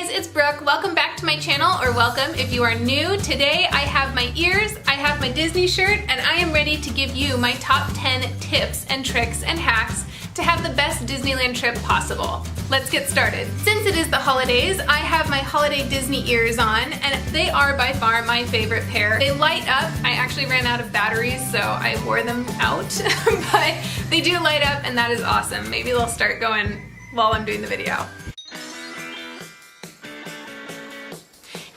guys, it's Brooke. Welcome back to my channel, or welcome if you are new. Today I have my ears, I have my Disney shirt, and I am ready to give you my top 10 tips and tricks and hacks to have the best Disneyland trip possible. Let's get started. Since it is the holidays, I have my holiday Disney ears on, and they are by far my favorite pair. They light up. I actually ran out of batteries, so I wore them out, but they do light up, and that is awesome. Maybe they'll start going while I'm doing the video.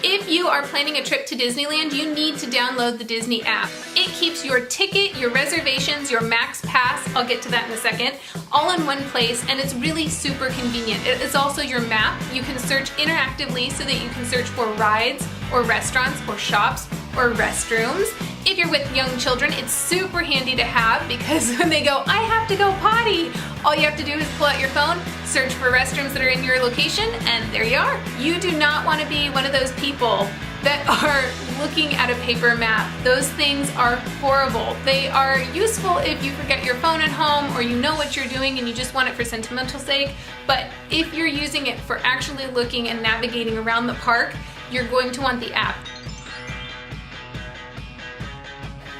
If you are planning a trip to Disneyland, you need to download the Disney app. It keeps your ticket, your reservations, your MaxPass, I'll get to that in a second, all in one place, and it's really super convenient. It is also your map. You can search interactively so that you can search for rides or restaurants or shops or restrooms. If you're with young children, it's super handy to have because when they go, I have to go potty, all you have to do is pull out your phone, search for restrooms that are in your location, and there you are. You do not want to be one of those people that are looking at a paper map. Those things are horrible. They are useful if you forget your phone at home or you know what you're doing and you just want it for sentimental sake, but if you're using it for actually looking and navigating around the park, you're going to want the app.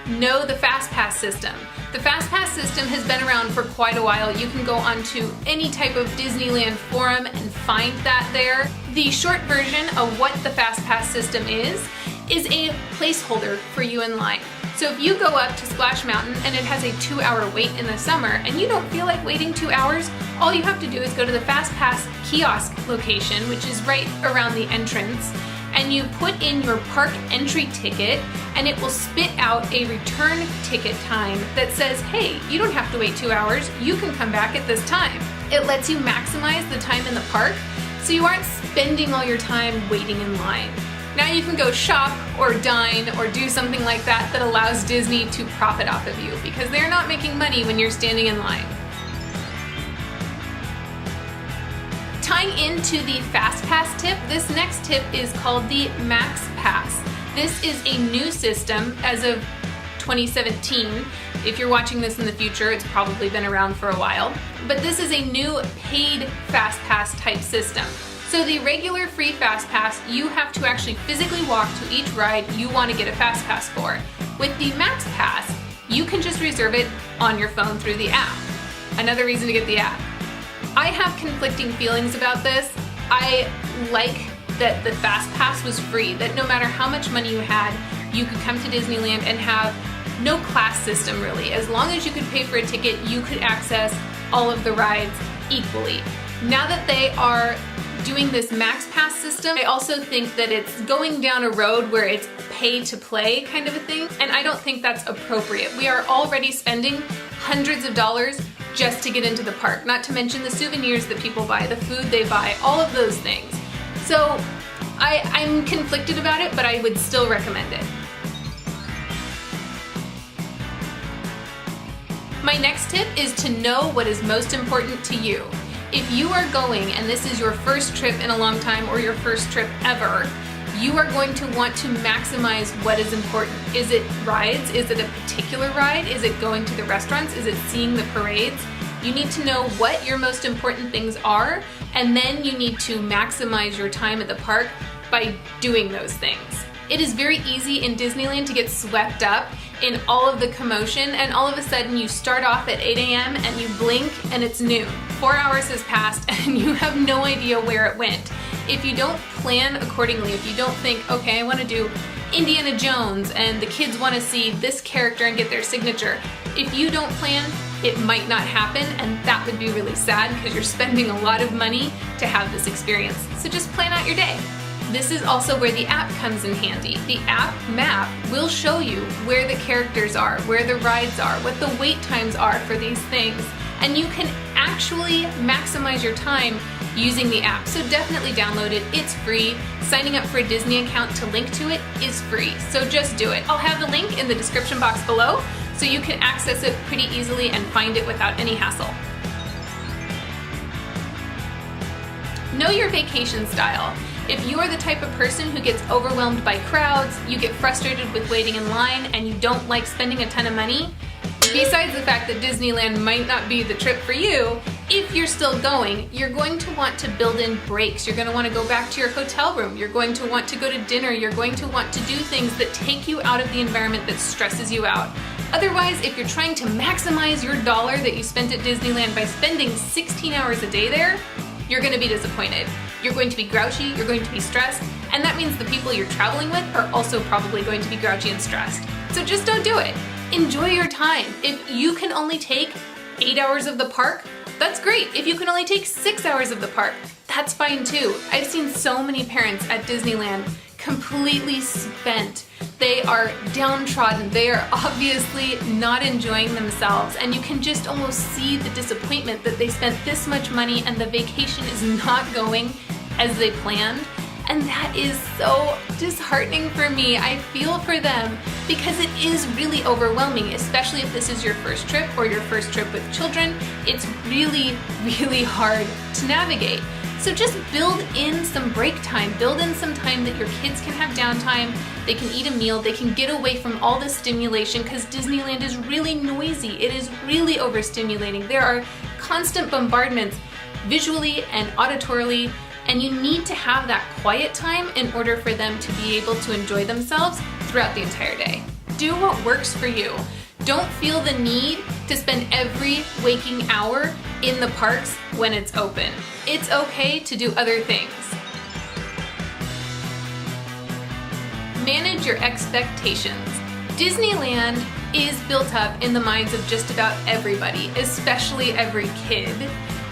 Know the FastPass system. The FastPass system has been around for quite a while. You can go onto any type of Disneyland forum and find that there. The short version of what the FastPass system is a placeholder for you in line. So if you go up to Splash Mountain and it has a 2-hour wait in the summer and you don't feel like waiting 2 hours, all you have to do is go to the FastPass kiosk location, which is right around the entrance, and you put in your park entry ticket and it will spit out a return ticket time that says, hey, you don't have to wait 2 hours, you can come back at this time. It lets you maximize the time in the park so you aren't spending all your time waiting in line. Now you can go shop or dine or do something like that that allows Disney to profit off of you because they're not making money when you're standing in line. Tying into the FastPass tip, this next tip is called the MaxPass. This is a new system as of 2017. If you're watching this in the future, it's probably been around for a while. But this is a new paid FastPass type system. So the regular free FastPass, you have to actually physically walk to each ride you want to get a FastPass for. With the MaxPass, you can just reserve it on your phone through the app. Another reason to get the app. I have conflicting feelings about this. I like that the FastPass was free, that no matter how much money you had, you could come to Disneyland and have no class system really. As long as you could pay for a ticket, you could access all of the rides equally. Now that they are doing this MaxPass system, I also think that it's going down a road where it's pay to play kind of a thing, and I don't think that's appropriate. We are already spending hundreds of dollars just to get into the park, not to mention the souvenirs that people buy, the food they buy, all of those things. So I'm conflicted about it, but I would still recommend it. My next tip is to know what is most important to you. If you are going and this is your first trip in a long time or your first trip ever, you are going to want to maximize what is important. Is it rides? Is it a particular ride? Is it going to the restaurants? Is it seeing the parades? You need to know what your most important things are, and then you need to maximize your time at the park by doing those things. It is very easy in Disneyland to get swept up in all of the commotion, and all of a sudden you start off at 8 a.m. and you blink and it's noon. 4 hours has passed and you have no idea where it went. If you don't plan accordingly, if you don't think, okay, I want to do Indiana Jones and the kids want to see this character and get their signature, if you don't plan, it might not happen, and that would be really sad because you're spending a lot of money to have this experience. So just plan out your day. This is also where the app comes in handy. The app map will show you where the characters are, where the rides are, what the wait times are for these things, and you can actually maximize your time using the app. So definitely download it, it's free. Signing up for a Disney account to link to it is free, so just do it. I'll have the link in the description box below so you can access it pretty easily and find it without any hassle. Know your vacation style. If you are the type of person who gets overwhelmed by crowds, you get frustrated with waiting in line, and you don't like spending a ton of money, besides the fact that Disneyland might not be the trip for you, If you're still going, you're going to want to build in breaks. You're going to want to go back to your hotel room. You're going to want to go to dinner. You're going to want to do things that take you out of the environment that stresses you out. Otherwise, if you're trying to maximize your dollar that you spent at Disneyland by spending 16 hours a day there, you're going to be disappointed. You're going to be grouchy, you're going to be stressed, and that means the people you're traveling with are also probably going to be grouchy and stressed. So just don't do it. Enjoy your time. If you can only take 8 hours of the park, that's great. If you can only take 6 hours of the park, that's fine too. I've seen so many parents at Disneyland completely spent. They are downtrodden. They are obviously not enjoying themselves, and you can just almost see the disappointment that they spent this much money and the vacation is not going as they planned. And that is so disheartening for me. I feel for them because it is really overwhelming, especially if this is your first trip or your first trip with children. It's really, really hard to navigate. So just build in some break time, build in some time that your kids can have downtime, they can eat a meal, they can get away from all the stimulation because Disneyland is really noisy. It is really overstimulating. There are constant bombardments visually and auditorily, and you need to have that quiet time in order for them to be able to enjoy themselves throughout the entire day. Do what works for you. Don't feel the need to spend every waking hour in the parks when it's open. It's okay to do other things. Manage your expectations. Disneyland is built up in the minds of just about everybody, especially every kid.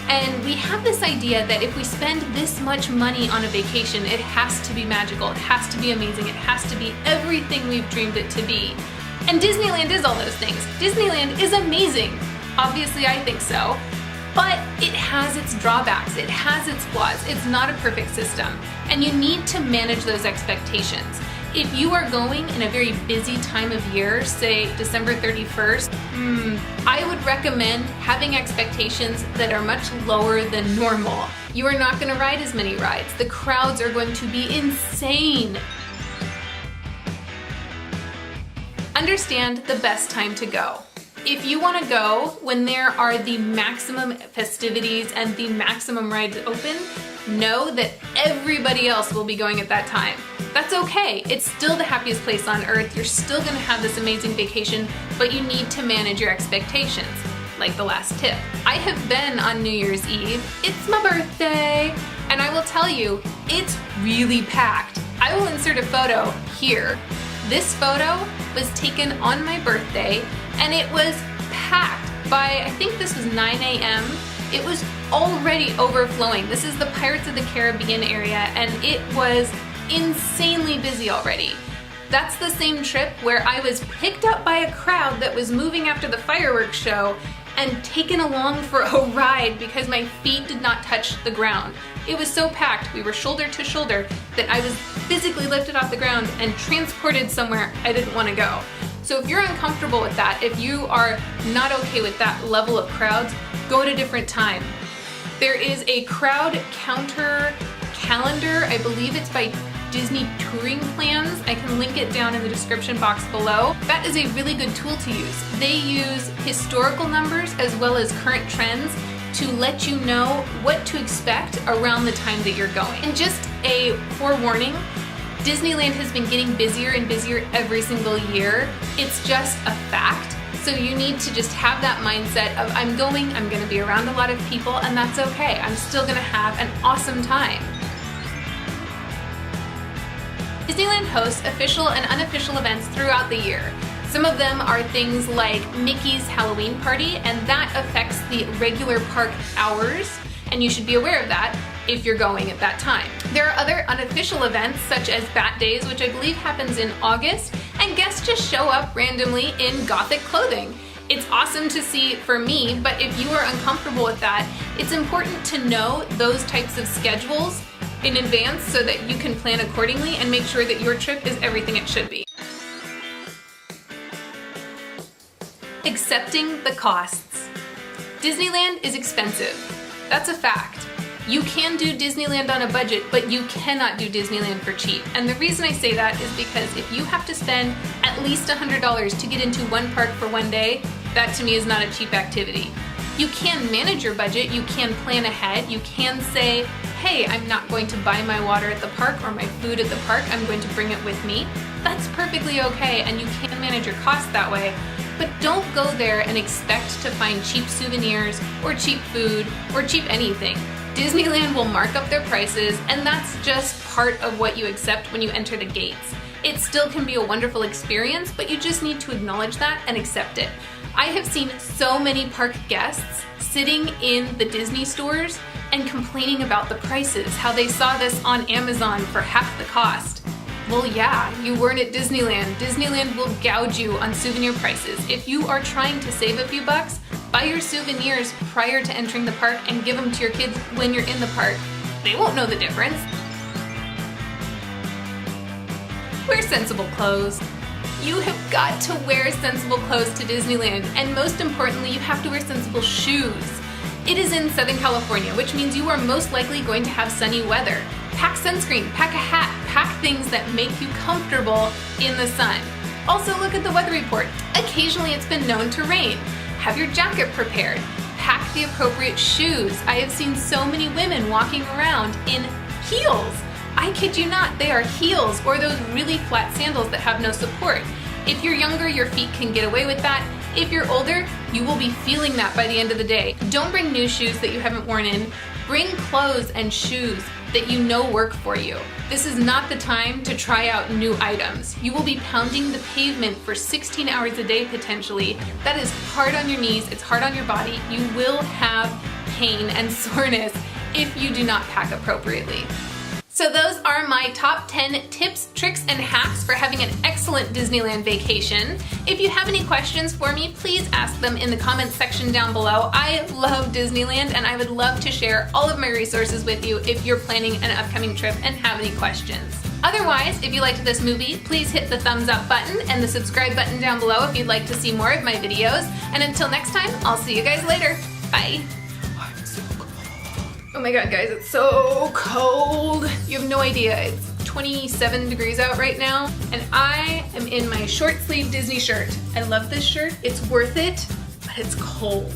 And we have this idea that if we spend this much money on a vacation, it has to be magical, it has to be amazing, it has to be everything we've dreamed it to be. And Disneyland is all those things. Disneyland is amazing. Obviously, I think so. But it has its drawbacks, it has its flaws, it's not a perfect system. And you need to manage those expectations. If you are going in a very busy time of year, say December 31st, I would recommend having expectations that are much lower than normal. You are not going to ride as many rides. The crowds are going to be insane. Understand the best time to go. If you want to go when there are the maximum festivities and the maximum rides open, know that everybody else will be going at that time. That's okay. It's still the happiest place on earth. You're still going to have this amazing vacation, but you need to manage your expectations. Like the last tip. I have been on New Year's Eve. It's my birthday. And I will tell you, it's really packed. I will insert a photo here. This photo was taken on my birthday, and it was packed by, I think this was 9 a.m. It was already overflowing. This is the Pirates of the Caribbean area, and it was insanely busy already. That's the same trip where I was picked up by a crowd that was moving after the fireworks show and taken along for a ride because my feet did not touch the ground. It was so packed, we were shoulder to shoulder, that I was physically lifted off the ground and transported somewhere I didn't want to go. So if you're uncomfortable with that, if you are not okay with that level of crowds, go at a different time. There is a crowd counter calendar, I believe it's by Disney Touring Plans. I can link it down in the description box below. That is a really good tool to use. They use historical numbers as well as current trends to let you know what to expect around the time that you're going. And just a forewarning, Disneyland has been getting busier and busier every single year. It's just a fact. So you need to just have that mindset of I'm going to be around a lot of people, and that's okay. I'm still going to have an awesome time. Disneyland hosts official and unofficial events throughout the year. Some of them are things like Mickey's Halloween Party, and that affects the regular park hours, and you should be aware of that if you're going at that time. There are other unofficial events such as Bat Days, which I believe happens in August, and guests just show up randomly in gothic clothing. It's awesome to see for me, but if you are uncomfortable with that, it's important to know those types of schedules in advance so that you can plan accordingly and make sure that your trip is everything it should be. Accepting the costs. Disneyland is expensive. That's a fact. You can do Disneyland on a budget, but you cannot do Disneyland for cheap. And the reason I say that is because if you have to spend at least $100 to get into one park for one day, that to me is not a cheap activity. You can manage your budget, you can plan ahead, you can say, hey, I'm not going to buy my water at the park or my food at the park, I'm going to bring it with me. That's perfectly okay, and you can manage your costs that way. But don't go there and expect to find cheap souvenirs or cheap food or cheap anything. Disneyland will mark up their prices, and that's just part of what you accept when you enter the gates. It still can be a wonderful experience, but you just need to acknowledge that and accept it. I have seen so many park guests sitting in the Disney stores and complaining about the prices, how they saw this on Amazon for half the cost. Well, yeah, you weren't at Disneyland. Disneyland will gouge you on souvenir prices. If you are trying to save a few bucks, buy your souvenirs prior to entering the park and give them to your kids when you're in the park. They won't know the difference. Wear sensible clothes. You have got to wear sensible clothes to Disneyland, and most importantly, you have to wear sensible shoes. It is in Southern California, which means you are most likely going to have sunny weather. Pack sunscreen, pack a hat, pack things that make you comfortable in the sun. Also look at the weather report. Occasionally it's been known to rain. Have your jacket prepared. Pack the appropriate shoes. I have seen so many women walking around in heels. I kid you not, they are heels or those really flat sandals that have no support. If you're younger, your feet can get away with that. If you're older, you will be feeling that by the end of the day. Don't bring new shoes that you haven't worn in. Bring clothes and shoes that you know work for you. This is not the time to try out new items. You will be pounding the pavement for 16 hours a day potentially. That is hard on your knees, it's hard on your body. You will have pain and soreness if you do not pack appropriately. So those are my top 10 tips, tricks, and hacks for having an excellent Disneyland vacation. If you have any questions for me, please ask them in the comments section down below. I love Disneyland and I would love to share all of my resources with you if you're planning an upcoming trip and have any questions. Otherwise, if you liked this movie, please hit the thumbs up button and the subscribe button down below if you'd like to see more of my videos. And until next time, I'll see you guys later. Bye. Oh my god, guys, it's so cold. You have no idea. It's 27 degrees out right now, and I am in my short sleeve Disney shirt. I love this shirt. It's worth it, but it's cold.